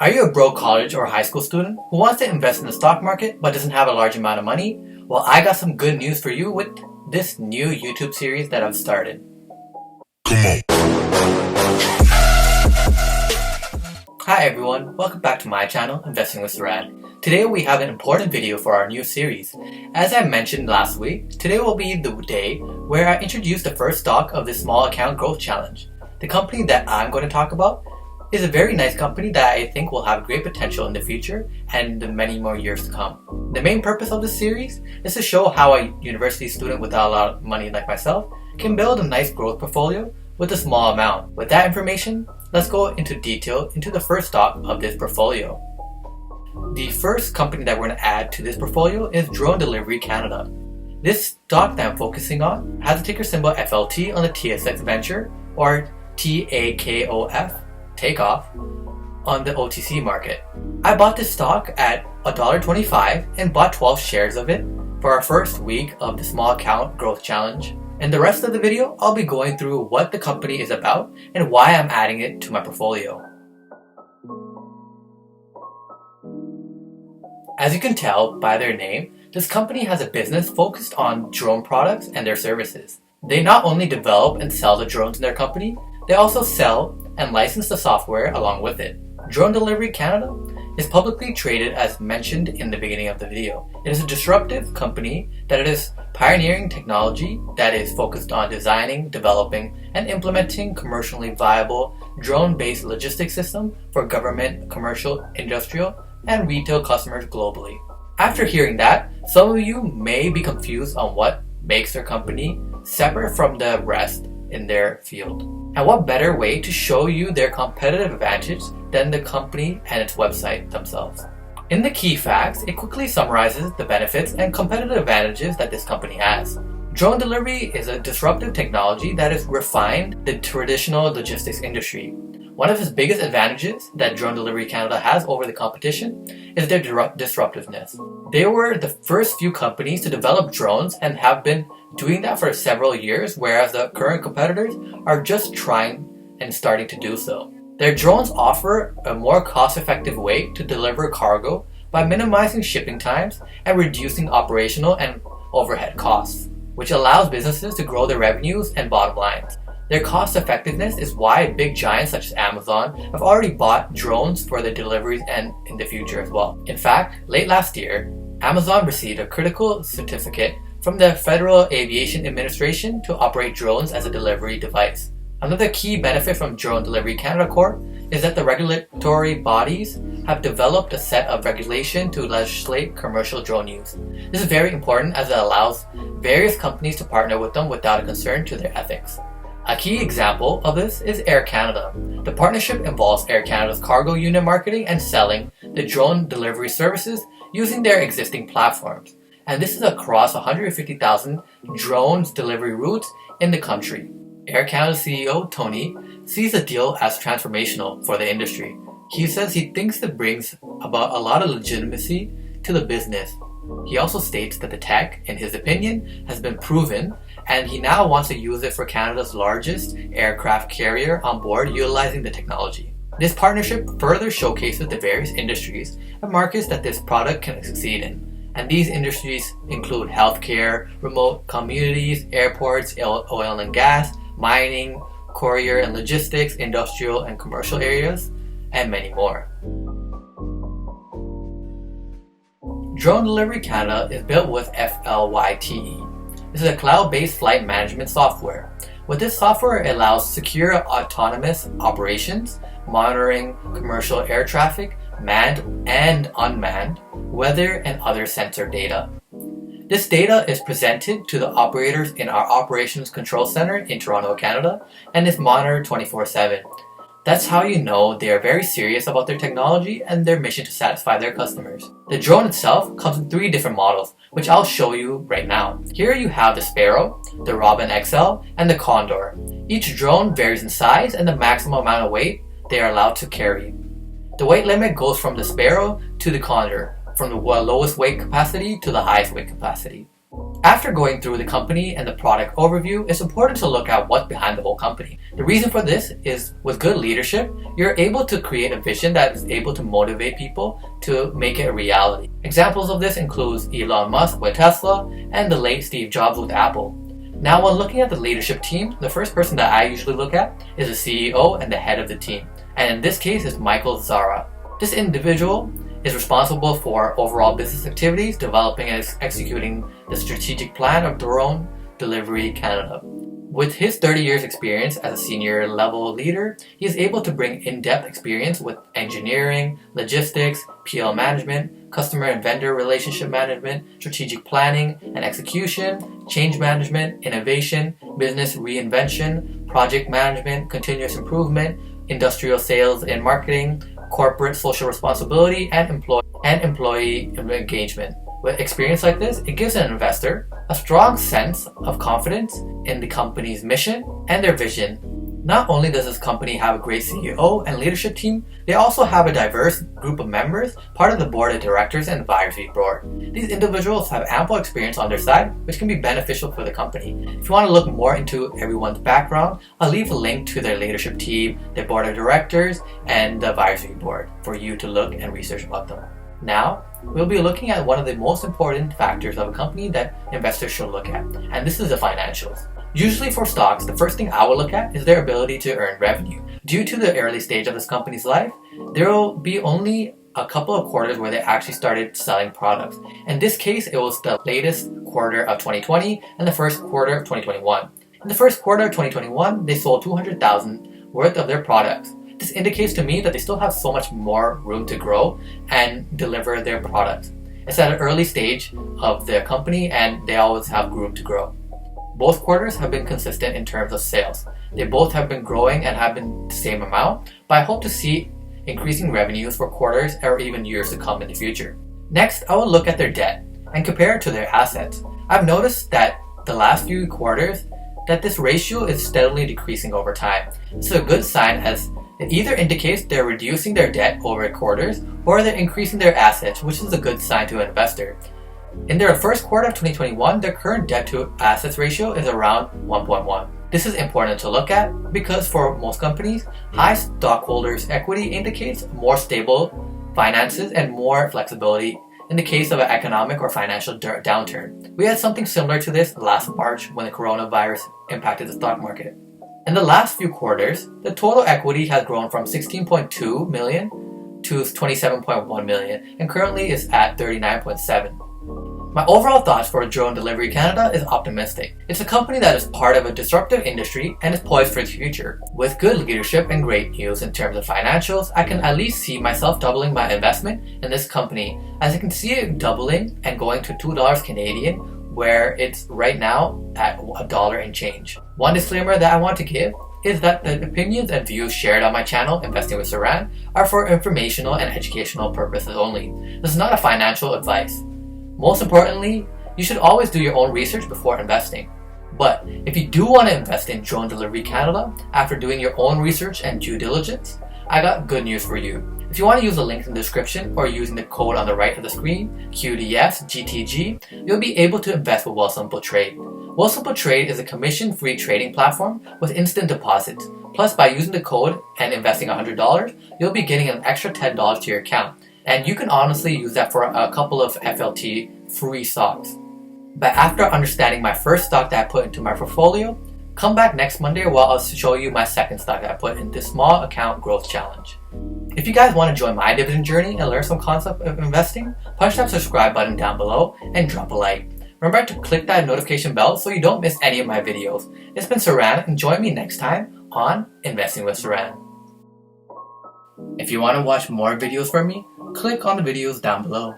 Are you a broke college or high school student who wants to invest in the stock market but doesn't have a large amount of money? Well, I got some good news for you with this new YouTube series that I've started. Come on. Hi everyone, welcome back to my channel, Investing with Saraan. Today we have an important video for our new series. As I mentioned last week, today will be the day where I introduce the first stock of this small account growth challenge. The company that I'm going to talk about is a very nice company that I think will have great potential in the future and in many more years to come. The main purpose of this series is to show how a university student without a lot of money like myself can build a nice growth portfolio with a small amount. With that information, let's go into detail into the first stock of this portfolio. The first company that we're going to add to this portfolio is Drone Delivery Canada. This stock that I'm focusing on has a ticker symbol FLT on the TSX Venture or TAKOF, takeoff, on the OTC market. I bought this stock at $1.25 and bought 12 shares of it for our first week of the small account growth challenge. In the rest of the video, I'll be going through what the company is about and why I'm adding it to my portfolio. As you can tell by their name, this company has a business focused on drone products and their services. They not only develop and sell the drones in their company, they also sell and license the software along with it. Drone Delivery Canada is publicly traded as mentioned in the beginning of the video. It is a disruptive company that is pioneering technology that is focused on designing, developing, and implementing commercially viable drone-based logistics system for government, commercial, industrial, and retail customers globally. After hearing that, some of you may be confused on what makes their company separate from the rest in their field. And what better way to show you their competitive advantage than the company and its website themselves. In the key facts, it quickly summarizes the benefits and competitive advantages that this company has. Drone delivery is a disruptive technology that has refined the traditional logistics industry. One of its biggest advantages that Drone Delivery Canada has over the competition is their disruptiveness. They were the first few companies to develop drones and have been doing that for several years, whereas the current competitors are just trying and starting to do so. Their drones offer a more cost-effective way to deliver cargo by minimizing shipping times and reducing operational and overhead costs, which allows businesses to grow their revenues and bottom lines. Their cost effectiveness is why big giants such as Amazon have already bought drones for their deliveries and in the future as well. In fact, late last year, Amazon received a critical certificate from the Federal Aviation Administration to operate drones as a delivery device. Another key benefit from Drone Delivery Canada Corp is that the regulatory bodies have developed a set of regulation to legislate commercial drone use. This is very important as it allows various companies to partner with them without a concern to their ethics. A key example of this is Air Canada. The partnership involves Air Canada's cargo unit marketing and selling the drone delivery services using their existing platforms. And this is across 150,000 drones delivery routes in the country. Air Canada CEO Tony sees the deal as transformational for the industry. He says he thinks it brings about a lot of legitimacy to the business. He also states that the tech, in his opinion, has been proven and he now wants to use it for Canada's largest aircraft carrier on board utilizing the technology. This partnership further showcases the various industries and markets that this product can succeed in. And these industries include healthcare, remote communities, airports, oil and gas, mining, courier and logistics, industrial and commercial areas, and many more. Drone Delivery Canada is built with flt.v. This is a cloud-based flight management software. With this software, it allows secure autonomous operations, monitoring commercial air traffic, manned and unmanned, weather and other sensor data. This data is presented to the operators in our Operations Control Center in Toronto, Canada, and is monitored 24/7. That's how you know they are very serious about their technology and their mission to satisfy their customers. The drone itself comes in 3 different models, which I'll show you right now. Here you have the Sparrow, the Robin XL, and the Condor. Each drone varies in size and the maximum amount of weight they are allowed to carry. The weight limit goes from the Sparrow to the Condor, from the lowest weight capacity to the highest weight capacity. After going through the company and the product overview, it's important to look at what's behind the whole company. The reason for this is with good leadership, you're able to create a vision that is able to motivate people to make it a reality. Examples of this includes Elon Musk with Tesla and the late Steve Jobs with Apple. Now, when looking at the leadership team, the first person that I usually look at is the CEO and the head of the team. And in this case is Michael Saraan. This individual is responsible for overall business activities, developing and executing the strategic plan of Drone Delivery Canada. With his 30 years experience as a senior level leader, he is able to bring in-depth experience with engineering, logistics, PL management, customer and vendor relationship management, strategic planning and execution, change management, innovation, business reinvention, project management, continuous improvement, industrial sales and marketing, corporate social responsibility, and employee engagement. With experience like this, it gives an investor a strong sense of confidence in the company's mission and their vision. Not only does this company have a great CEO and leadership team, they also have a diverse group of members, part of the board of directors and advisory board. These individuals have ample experience on their side, which can be beneficial for the company. If you want to look more into everyone's background, I'll leave a link to their leadership team, their board of directors, and the advisory board for you to look and research about them. Now, we'll be looking at one of the most important factors of a company that investors should look at, and this is the financials. Usually for stocks, the first thing I will look at is their ability to earn revenue. Due to the early stage of this company's life, there will be only a couple of quarters where they actually started selling products. In this case, it was the latest quarter of 2020 and the first quarter of 2021. In the first quarter of 2021, they sold $200,000 worth of their products. This indicates to me that they still have so much more room to grow and deliver their products. It's at an early stage of their company and they always have room to grow. Both quarters have been consistent in terms of sales. They both have been growing and have been the same amount, but I hope to see increasing revenues for quarters or even years to come in the future. Next, I will look at their debt and compare it to their assets. I've noticed that the last few quarters that this ratio is steadily decreasing over time. This is a good sign as it either indicates they're reducing their debt over quarters or they're increasing their assets, which is a good sign to an investor. In their first quarter of 2021, their current debt to assets ratio is around 1.1. This is important to look at because for most companies, high stockholders' equity indicates more stable finances and more flexibility in the case of an economic or financial downturn. We had something similar to this last March when the coronavirus impacted the stock market. In the last few quarters, the total equity has grown from 16.2 million to 27.1 million and currently is at 39.7. My overall thoughts for Drone Delivery Canada is optimistic. It's a company that is part of a disruptive industry and is poised for the future. With good leadership and great news in terms of financials, I can at least see myself doubling my investment in this company, as I can see it doubling and going to $2 Canadian, where it's right now at $1 and change. One disclaimer that I want to give is that the opinions and views shared on my channel, Investing with Saraan, are for informational and educational purposes only. This is not a financial advice. Most importantly, you should always do your own research before investing. But if you do want to invest in Drone Delivery Canada after doing your own research and due diligence, I got good news for you. If you want to use the link in the description or using the code on the right of the screen, QDSGTG, you'll be able to invest with Wealthsimple Trade. Wealthsimple Trade is a commission-free trading platform with instant deposits. Plus, by using the code and investing $100, you'll be getting an extra $10 to your account. And you can honestly use that for a couple of FLT free stocks. But after understanding my first stock that I put into my portfolio, come back next Monday while I'll show you my second stock that I put in this small account growth challenge. If you guys want to join my dividend journey and learn some concept of investing, punch that subscribe button down below and drop a like. Remember to click that notification bell so you don't miss any of my videos. It's been Saraan and join me next time on Investing with Saraan. If you want to watch more videos from me, click on the videos down below.